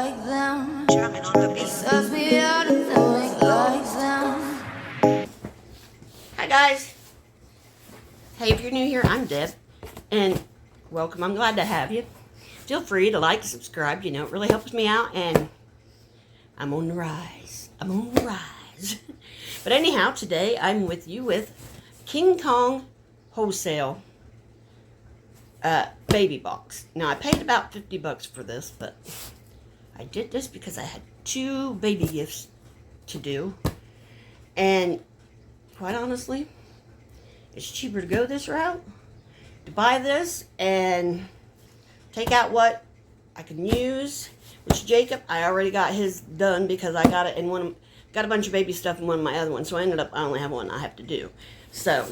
like them. Drumming on the beat. It serves me out and doing like them. Hi guys. Hey, if you're new here, I'm Deb, and welcome. I'm glad to have you. Feel free to like and subscribe. You know, it really helps me out, and I'm on the rise. I'm on the rise. But anyhow, today I'm with you with Kong Wholesale baby box. Now, I paid about $50 for this, but I did this because I had 2 baby gifts to do, and quite honestly, it's cheaper to go this route, to buy this and take out what I can use, which Jacob, I already got his done because I got it in got a bunch of baby stuff in one of my other ones, so I only have one I have to do. So,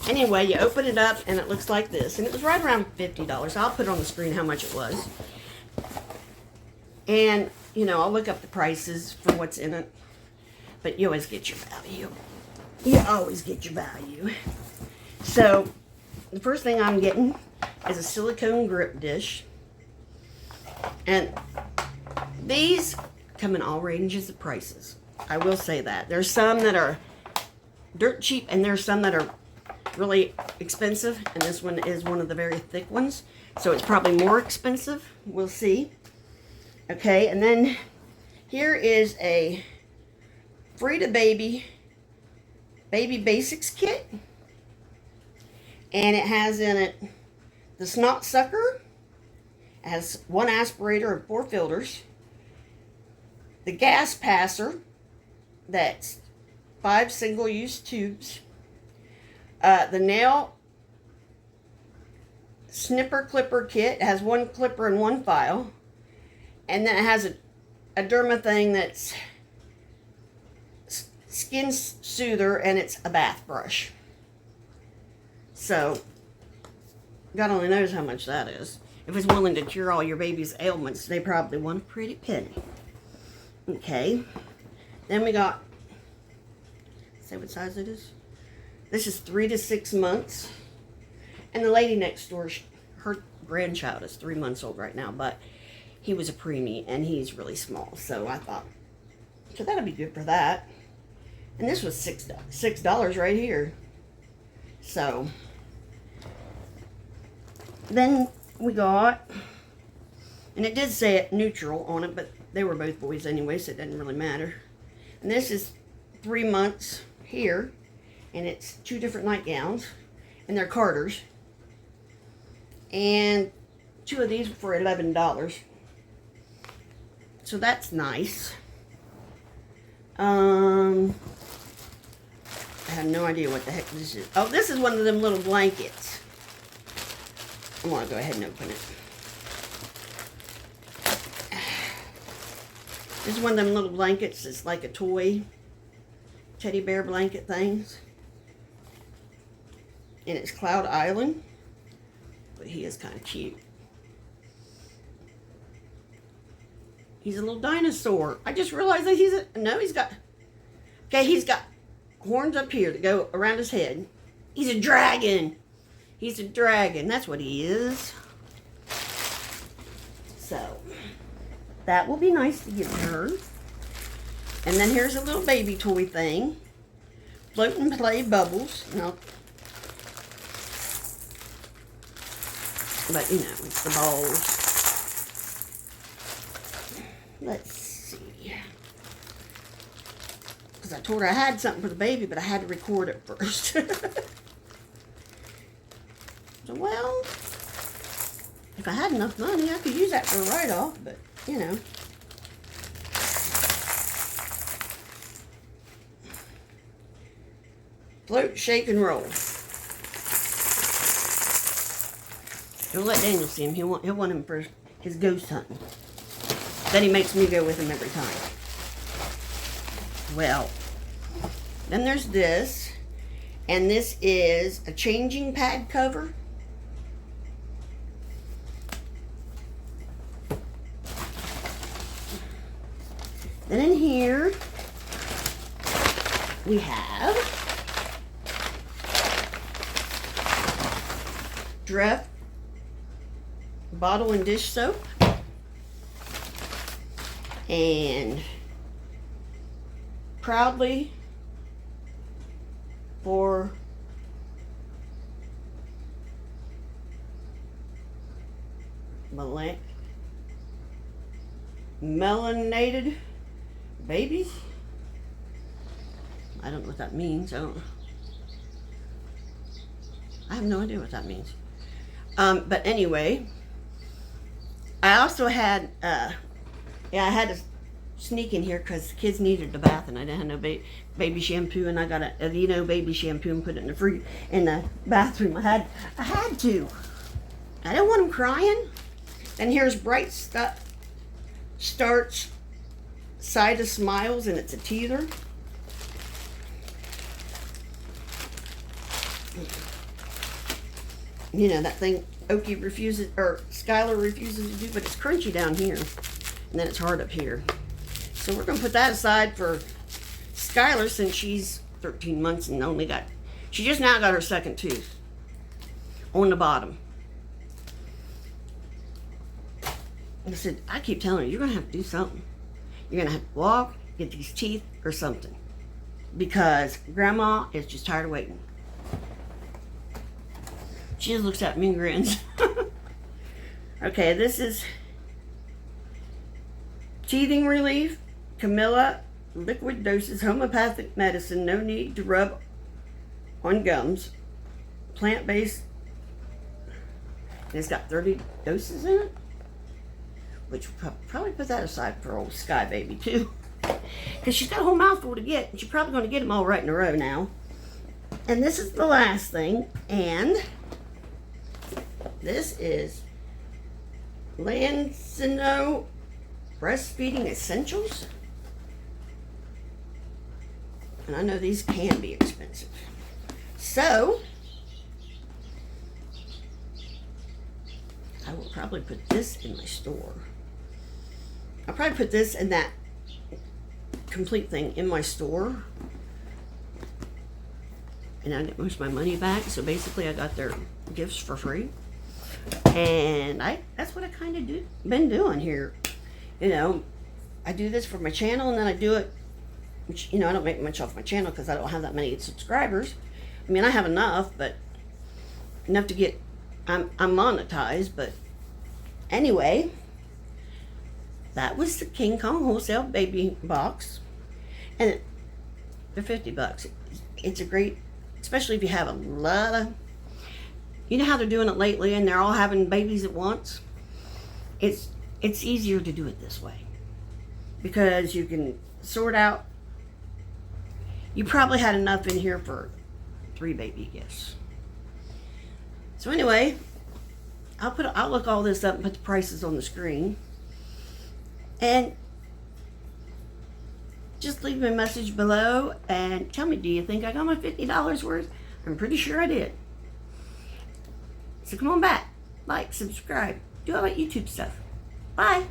anyway, you open it up and it looks like this, and it was right around $50. I'll put on the screen how much it was. And, you know, I'll look up the prices for what's in it, but you always get your value. You always get your value. So, the first thing I'm getting is a silicone grip dish. And these come in all ranges of prices. I will say that. There's some that are dirt cheap, and there's some that are really expensive. And this one is one of the very thick ones. So it's probably more expensive. We'll see. Okay, and then here is a Fridababy Baby Basics kit. And it has in it the snot sucker. It has 1 aspirator and 4 filters. The gas passer, that's 5 single-use tubes. The nail snipper clipper kit. It has 1 clipper and 1 file. And then it has a derma thing that's skin soother, and it's a bath brush. So, God only knows how much that is. If it's willing to cure all your baby's ailments, they probably want a pretty penny. Okay. Then we got, say what size it is? This is 3 to 6 months. And the lady next door, her grandchild is 3 months old right now, but he was a preemie, and he's really small. So I thought, so that'll be good for that. And this was $6 right here. So, then we got, and it did say it neutral on it, but they were both boys anyway, so it didn't really matter. And this is 3 months here, and it's 2 different nightgowns, and they're Carters. And 2 of these for $11. So that's nice. I have no idea what the heck this is. Oh, this is one of them little blankets. I'm going to go ahead and open it. This is one of them little blankets. It's like a toy teddy bear blanket things. And it's Cloud Island. But he is kind of cute. He's a little dinosaur. I just realized that he's got horns up here that go around his head. He's a dragon. He's a dragon. That's what he is. So, that will be nice to give her. And then here's a little baby toy thing. Float and play bubbles. No. But, you know, it's the balls. Let's see. Because I told her I had something for the baby, but I had to record it first. So, well, if I had enough money, I could use that for a write-off, but, you know. Float, shake, and roll. Don't let Daniel see him. He'll want him for his ghost hunting. Then he makes me go with him every time. Well, then there's this. And this is a changing pad cover. Then in here, we have Dreft bottle and dish soap. And proudly for melanated babies. I don't know what that means. I have no idea what that means. But anyway, I also had, I had to sneak in here because the kids needed a bath and I didn't have no baby shampoo, and I got an Aveeno baby shampoo and put it in the bathroom. I had to. I didn't want them crying. And here's Bright Starch Side of Smiles, and it's a teether. You know, that thing Okie refuses, or Skylar refuses to do, but it's crunchy down here. And then it's hard up here. So we're going to put that aside for Skylar, since she's 13 months and she just now got her second tooth on the bottom. And I said, I keep telling her, you're going to have to do something. You're going to have to walk, get these teeth, or something. Because Grandma is just tired of waiting. She just looks at me and grins. Okay, this is teething relief, Camilla, liquid doses, homeopathic medicine, no need to rub on gums, plant-based, and it's got 30 doses in it, which we'll probably put that aside for old Sky Baby too, because she's got a whole mouthful to get, and she's probably going to get them all right in a row now. And this is the last thing, and this is Lansing Breastfeeding Essentials. And I know these can be expensive. So, I will probably put this in my store. I'll probably put this and that complete thing in my store. And I get most of my money back. So basically I got their gifts for free. And that's what I kind of been doing here. You know, I do this for my channel, and then I do it, which, you know, I don't make much off my channel because I don't have that many subscribers. I mean, I have enough, but enough to get, I'm monetized. But anyway, that was the Kong Wholesale baby box, and they're $50. It's a great, especially if you have a lot of, you know how they're doing it lately, and they're all having babies at once. It's easier to do it this way because you can sort out. You probably had enough in here for 3 baby gifts. So anyway, I'll look all this up and put the prices on the screen. And just leave me a message below and tell me, do you think I got my $50 worth? I'm pretty sure I did. So come on back, like, subscribe, do all that YouTube stuff. Bye.